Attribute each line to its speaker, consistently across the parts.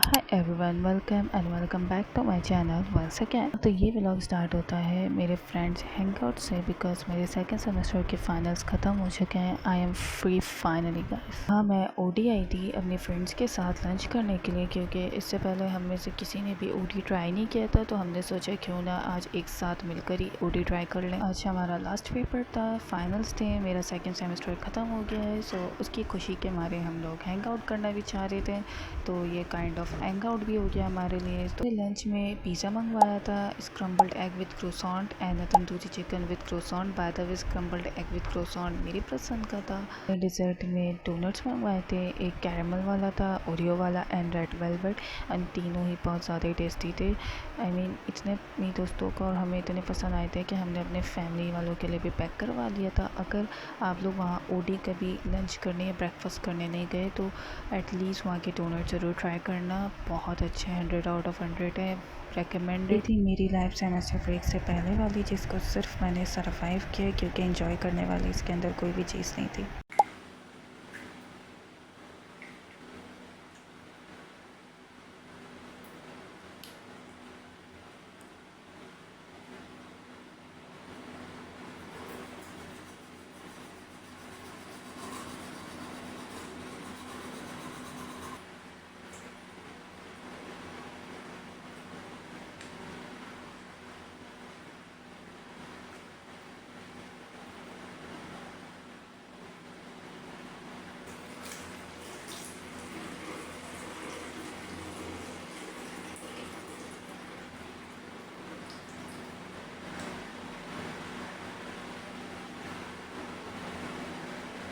Speaker 1: Hi everyone, welcome back to my channel once again. तो ये vlog start होता है मेरे फ्रेंड्स हैंगआउट से बिकॉज मेरे सेकंड सेमेस्टर के फाइनल्स ख़त्म हो चुके हैं। I am free finally guys. हाँ, मैं ओडी आई थी अपने फ्रेंड्स के साथ लंच करने के लिए, क्योंकि इससे पहले हम में से किसी ने भी ओडी ट्राई नहीं किया था, तो हमने सोचा क्यों ना आज एक साथ मिलकर ही ओडी ट्राई कर लें। आज हमारा लास्ट पेपर था, फाइनल्स थे, मेरा सेकेंड सेमेस्टर ख़त्म हो गया है। सो उसकी खुशी के मारे हम लोग हैंग आउट करना भी चाह रहे थे, तो ये काइंड ऑफ हैंग आउट भी हो गया हमारे लिए। तो लंच में पिज़्ज़ा मंगवाया था, scrambled egg with croissant and tandoori chicken with croissant. By the way scrambled egg with croissant मेरी पसंद का था। डिज़र्ट में डोनट्स मंगवाए थे, एक कैरमल वाला था, ओरियो वाला एंड रेड वेलवेट, एंड तीनों ही बहुत ज़्यादा टेस्टी थे। आई मीन इतने मेरे दोस्तों को और हमें इतने पसंद आए थे कि हमने अपने फैमिली वालों के लिए भी पैक करवा लिया था। अगर आप लोग वहाँ ओडी कभी लंच करने या ब्रेकफास्ट करने नहीं गए तो एटलीस्ट वहाँ के डोनट ज़रूर ट्राई करना, बहुत अच्छे हैं, 100 आउट ऑफ 100 है, रेकमेंडेड। थी मेरी लाइफ सेमेस्टर ब्रेक से पहले वाली, जिसको सिर्फ मैंने सरवाइव किया क्योंकि एंजॉय करने वाली इसके अंदर कोई भी चीज़ नहीं थी।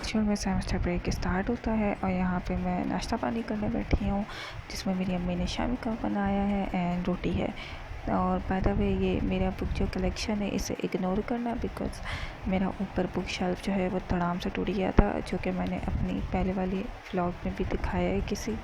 Speaker 1: एक्चुअल में सेमेस्टर ब्रेक स्टार्ट होता है और यहाँ पे मैं नाश्ता पानी करने बैठी हूँ, जिसमें मेरी अम्मी ने शामी का बनाया है एंड रोटी है। और बाय द वे ये मेरा बुक जो कलेक्शन है इसे इग्नोर करना, बिकॉज मेरा ऊपर बुक शेल्फ जो है वो तड़ाम से टूट गया था, जो कि मैंने अपनी पहले वाली व्लॉग में भी दिखाया है किसी।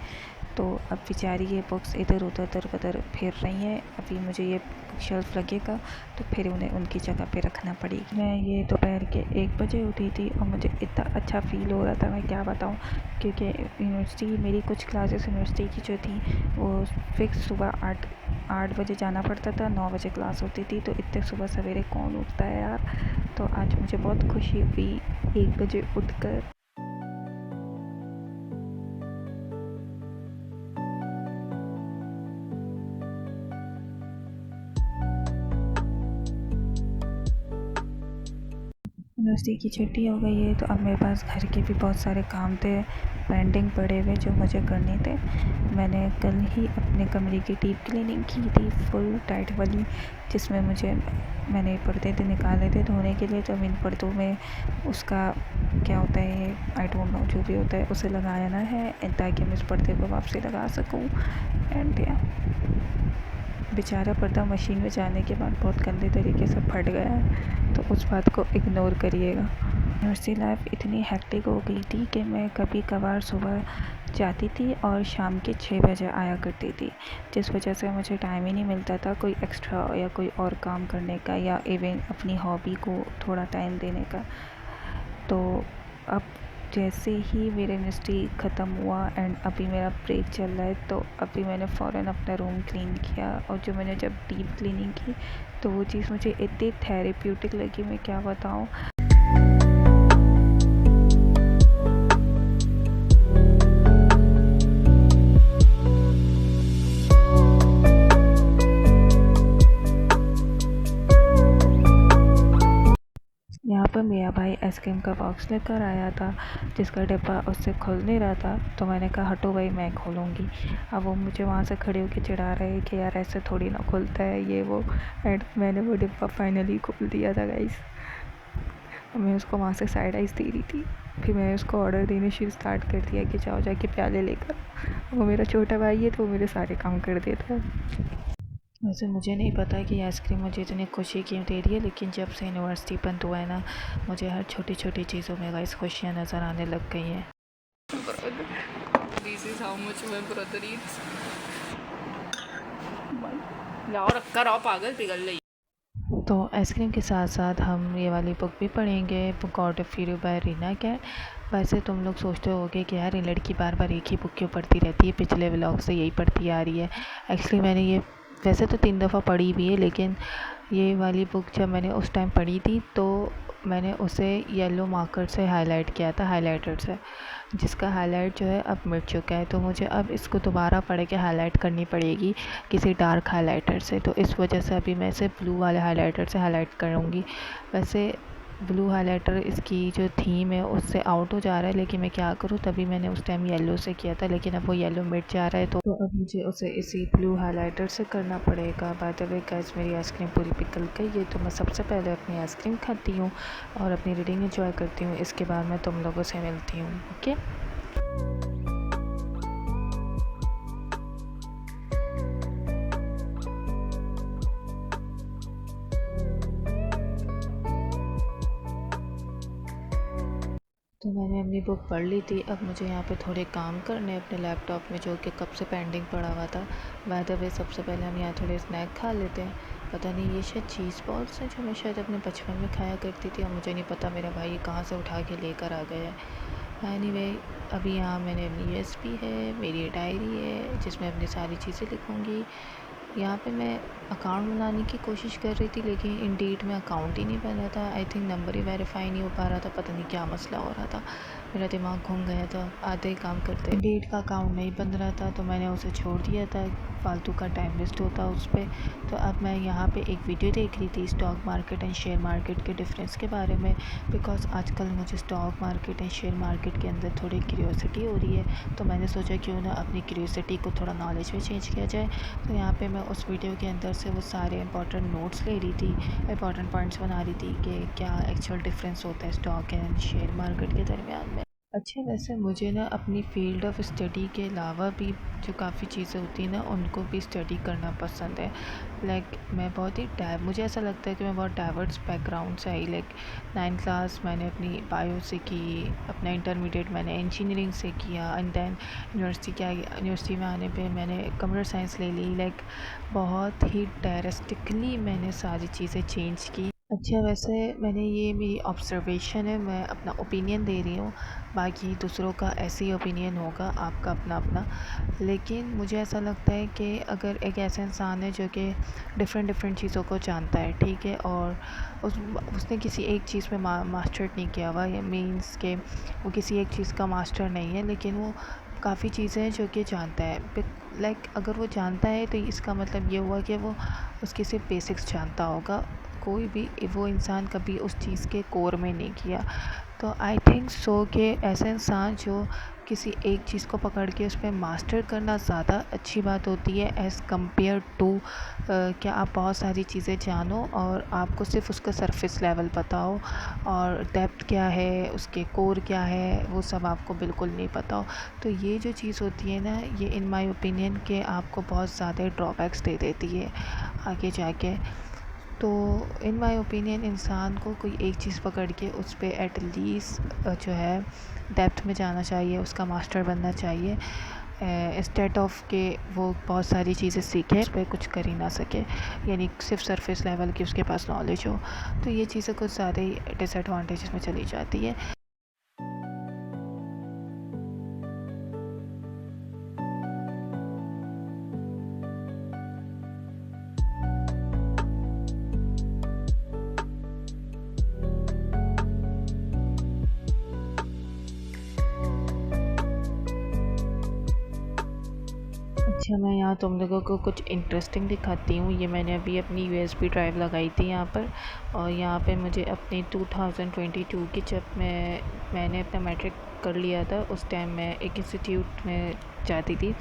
Speaker 1: तो अब बेचारी ये बुक्स इधर उधर दर बदर फिर रही हैं। अभी मुझे ये बुक शेल्फ लगेगा तो फिर उन्हें उनकी जगह पे रखना पड़ेगी। मैं ये दोपहर के 1 बजे उठी थी और मुझे इतना अच्छा फ़ील हो रहा था, मैं क्या बताऊँ, क्योंकि यूनिवर्सिटी मेरी कुछ क्लासेस यूनिवर्सिटी की जो थी वो फिक्स सुबह 8 बजे जाना पड़ता था, 9 बजे क्लास होती थी। तो इतने सुबह सवेरे कौन उठता है यार। तो आज मुझे बहुत खुशी हुई 1 बजे उठकर। यूनिवर्सिटी की छुट्टी हो गई है, तो अब मेरे पास घर के भी बहुत सारे काम थे पेंडिंग पड़े हुए जो मुझे करने थे। मैंने कल ही अपने कमरे की डीप क्लीनिंग की थी, फुल टाइट वाली, जिसमें मैंने पर्दे थे निकाले थे धोने के लिए। तो इन पर्दों में उसका क्या होता है, आई डोंट नो, जो भी होता है उसे लगाना है ताकि मैं इस पर्दे को वापसी लगा सकूँ। एंड या बेचारा पर्दा मशीन में जाने के बाद बहुत गंदे तरीके से फट गया है, तो उस बात को इग्नोर करिएगा। यूनिवर्सिटी लाइफ इतनी हेक्टिक हो गई थी कि मैं कभी कभार सुबह जाती थी और शाम के 6 बजे आया करती थी, जिस वजह से मुझे टाइम ही नहीं मिलता था कोई एक्स्ट्रा या कोई और काम करने का, या इवन अपनी हॉबी को थोड़ा टाइम देने का। तो अब जैसे ही मेरा यूनिवर्सिटी ख़त्म हुआ एंड अभी मेरा ब्रेक चल रहा है, तो अभी मैंने फ़ौरन अपना रूम क्लीन किया। और जो मैंने जब डीप क्लीनिंग की तो वो चीज़ मुझे इतनी थेरेप्यूटिक लगी, मैं क्या बताऊँ। यहाँ पर मेरा भाई आइसक्रीम का बॉक्स लेकर आया था, जिसका डिब्बा उससे खुल नहीं रहा था। तो मैंने कहा हटो भाई, मैं खोलूँगी। अब वो मुझे वहाँ से खड़े होकर चिढ़ा रहे हैं कि यार ऐसे थोड़ी ना खुलता है ये वो। एंड मैंने वो डिब्बा फाइनली खोल दिया था गाइस। मैं उसको वहाँ से साइड आइस दे रही थी, फिर मैंने उसको ऑर्डर देने शुरू स्टार्ट कर दिया कि जाओ जाके प्याले लेकर। वो मेरा छोटा भाई है तो वो मेरे सारे काम कर देता है। वैसे मुझे नहीं पता कि आइसक्रीम मुझे इतनी खुशी क्यों दे रही है, लेकिन जब से यूनिवर्सिटी बंद हुआ है ना, मुझे हर छोटी छोटी चीज़ों में गाइस खुशियाँ नज़र आने लग गई हैं।
Speaker 2: This is how much my brother eats. लाओ रखा रहो, पागल पिघल रही।
Speaker 1: तो आइसक्रीम के साथ साथ हम ये वाली बुक भी पढ़ेंगे, book out of fury by Rina Kent. वैसे तुम लोग सोचते होगे कि यार ये लड़की बार बार एक ही बुक क्यों पढ़ती रहती है, पिछले व्लॉग से यही पढ़ती आ रही है। एक्चुअली मैंने ये वैसे तो 3 दफ़ा पढ़ी भी है, लेकिन ये वाली बुक जब मैंने उस टाइम पढ़ी थी तो मैंने उसे येलो मार्कर से हाईलाइट किया था, हाइलाइटर से, जिसका हाईलाइट जो है अब मिट चुका है। तो मुझे अब इसको दोबारा पढ़ के हाईलाइट करनी पड़ेगी किसी डार्क हाइलाइटर से। तो इस वजह से अभी मैं इसे ब्लू वाले हाइलाइटर से हाईलाइट करूँगी। वैसे ब्लू हाइलाइटर इसकी जो थीम है उससे आउट हो जा रहा है, लेकिन मैं क्या करूँ, तभी मैंने उस टाइम येलो से किया था, लेकिन अब वो येलो मिट जा रहा है। तो अब मुझे उसे इसी ब्लू हाइलाइटर से करना पड़ेगा। बाय द वे गाइस, मेरी आइसक्रीम पूरी पिघल गई है, तो मैं सबसे पहले अपनी आइसक्रीम खाती हूँ और अपनी रीडिंग एंजॉय करती हूँ। इसके बाद मैं तुम लोगों से मिलती हूँ। ओके। तो मैंने अपनी बुक पढ़ ली थी। अब मुझे यहाँ पे थोड़े काम करने अपने लैपटॉप में, जो कि कब से पेंडिंग पड़ा हुआ था। बाय द वे सबसे पहले हम यहाँ थोड़े स्नैक खा लेते हैं। पता नहीं ये शायद चीज़ बॉल्स हैं जो मैं शायद अपने बचपन में खाया करती थी, और मुझे नहीं पता मेरा भाई ये कहाँ से उठा के लेकर आ गया है। एनीवे, अभी यहाँ मैंने अपनी यूएसबी है, मेरी डायरी है जिसमें अपनी सारी चीज़ें लिखूँगी। यहाँ पे मैं अकाउंट बनाने की कोशिश कर रही थी, लेकिन इंडीड में अकाउंट ही नहीं बना था। I think number he verify नहीं हो पा रहा था, पता नहीं क्या मसला हो रहा था, मेरा दिमाग घूम गया था आधे ही काम करते। इंडीड का अकाउंट नहीं बन रहा था तो मैंने उसे छोड़ दिया था, फालतू का टाइम वेस्ट होता उस पर। तो अब मैं यहाँ पे एक वीडियो देख रही थी stock market and share market के डिफरेंस के बारे में, बिकॉज आजकल मुझे stock market and share market के अंदर थोड़ी क्यूरियोसिटी हो रही है। तो मैंने सोचा क्यों ना अपनी क्यूरियोसिटी को थोड़ा नॉलेज में चेंज किया जाए। तो यहाँ पे मैं उस वीडियो के अंदर से वो सारे इंपॉर्टेंट नोट्स ले रही थी, इंपॉर्टेंट पॉइंट्स बना रही थी कि क्या एक्चुअल डिफरेंस होता है स्टॉक एंड शेयर मार्केट के दरमियान में। अच्छा, वैसे मुझे ना अपनी फील्ड ऑफ स्टडी के अलावा भी जो काफ़ी चीज़ें होती हैं ना, उनको भी स्टडी करना पसंद है। मैं बहुत ही मुझे ऐसा लगता है कि मैं बहुत डाइवर्स बैकग्राउंड से आई। 9th क्लास मैंने अपनी बायो से की, अपना इंटरमीडिएट मैंने इंजीनियरिंग से किया, एंड देन यूनिवर्सिटी में आने पे मैंने कंप्यूटर साइंस ले ली। बहुत ही ड्रास्टिकली मैंने सारी चीज़ें चेंज की। अच्छा, वैसे ये मेरी ऑब्जर्वेशन है, मैं अपना ओपिनियन दे रही हूँ, बाकी दूसरों का ऐसे ही ओपिनियन होगा, आपका अपना अपना। लेकिन मुझे ऐसा लगता है कि अगर एक ऐसा इंसान है जो कि डिफरेंट चीज़ों को जानता है, ठीक है, और उसने किसी एक चीज़ में मास्टर नहीं किया हुआ, या मीन्स के वो किसी एक चीज़ का मास्टर नहीं है, लेकिन वो काफ़ी चीज़ें हैं जो कि जानता है। अगर वो जानता है तो इसका मतलब ये हुआ कि वो उसके सिर्फ बेसिक्स जानता होगा, कोई भी वो इंसान कभी उस चीज़ के कोर में नहीं किया। तो आई थिंक सो कि ऐसे इंसान जो किसी एक चीज़ को पकड़ के उस पर मास्टर करना ज़्यादा अच्छी बात होती है एज़ कम्पेयर टू कि आप बहुत सारी चीज़ें जानो और आपको सिर्फ उसका सरफेस लेवल पता हो, और डेप्थ क्या है, उसके कोर क्या है, वो सब आपको बिल्कुल नहीं पता हो। तो ये जो चीज़ होती है ना, ये इन माय ओपिनियन के आपको बहुत ज़्यादा ड्रॉबैक्स दे देती है आगे जाके। तो इन माय ओपिनियन इंसान को कोई एक चीज़ पकड़ के उस पर एटलीस्ट जो है डेप्थ में जाना चाहिए, उसका मास्टर बनना चाहिए, इंस्टेड ऑफ के वो बहुत सारी चीज़ें सीखे उस पर कुछ कर ही ना सके, यानी सिर्फ सरफेस लेवल की उसके पास नॉलेज हो। तो ये चीज़ें कुछ ज़्यादा ही डिसएडवांटेजेस में चली जाती है। अच्छा, मैं यहाँ तुम लोगों को कुछ इंटरेस्टिंग दिखाती हूँ। ये मैंने अभी अपनी यूएसबी ड्राइव लगाई थी यहाँ पर, और यहाँ पे मुझे अपनी 2022 की, जब मैंने अपना मैट्रिक कर लिया था, उस टाइम मैं एक इंस्टीट्यूट में जाती थी,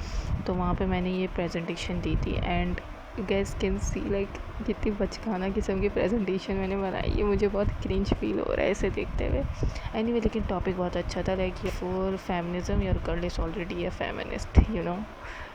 Speaker 1: तो वहाँ पे मैंने ये प्रेजेंटेशन दी थी। एंड गैस कैन सी कितनी बचकाना किस्म की प्रेजेंटेशन मैंने बनाई है, मुझे बहुत क्रिंज फील हो रहा है इसे देखते हुए। एनीवे, लेकिन टॉपिक बहुत अच्छा था, for feminism your girl is already a feminist,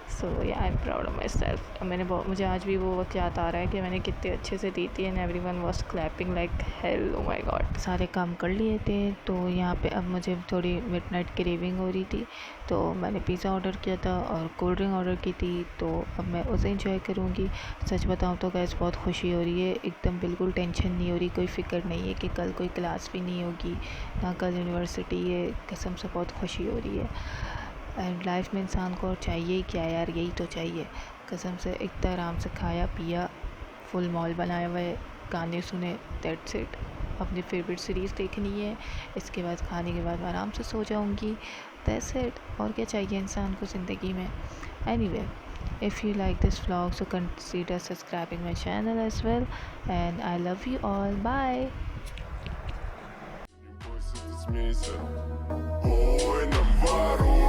Speaker 1: so yeah I am proud of myself. मुझे आज भी वो वक्त याद आ रहा है कि मैंने कितने अच्छे से दी थी and everyone was clapping like hell. Oh my god. सारे काम कर लिए थे तो यहाँ पे अब मुझे थोड़ी मिडनाइट क्रेविंग हो रही थी, तो मैंने पिज़्ज़ा ऑर्डर किया था और कोल्ड ड्रिंक ऑर्डर की थी, तो अब मैं उसे इंजॉय करूँगी। सच बताऊँ तो गैस बहुत खुशी हो रही है, एकदम बिल्कुल टेंशन नहीं हो रही, कोई फ़िक्र नहीं है कि कल कोई क्लास भी नहीं होगी, ना कल यूनिवर्सिटी है। कसम से बहुत खुशी हो रही है। एंड लाइफ में इंसान को और चाहिए क्या यार, यही तो चाहिए। कसम से इतना आराम से खाया पिया, फुल मॉल बनाया हुआ है, गाने सुने, दैट्स इट। अपनी फेवरेट सीरीज़ देखनी है, इसके बाद खाने के बाद आराम से सो जाऊंगी, दैट्स इट। और क्या चाहिए इंसान को ज़िंदगी में। Anyway, if you like this vlog, so consider subscribing my channel as well, and I love you all. Bye.
Speaker 3: Ой, Navarro.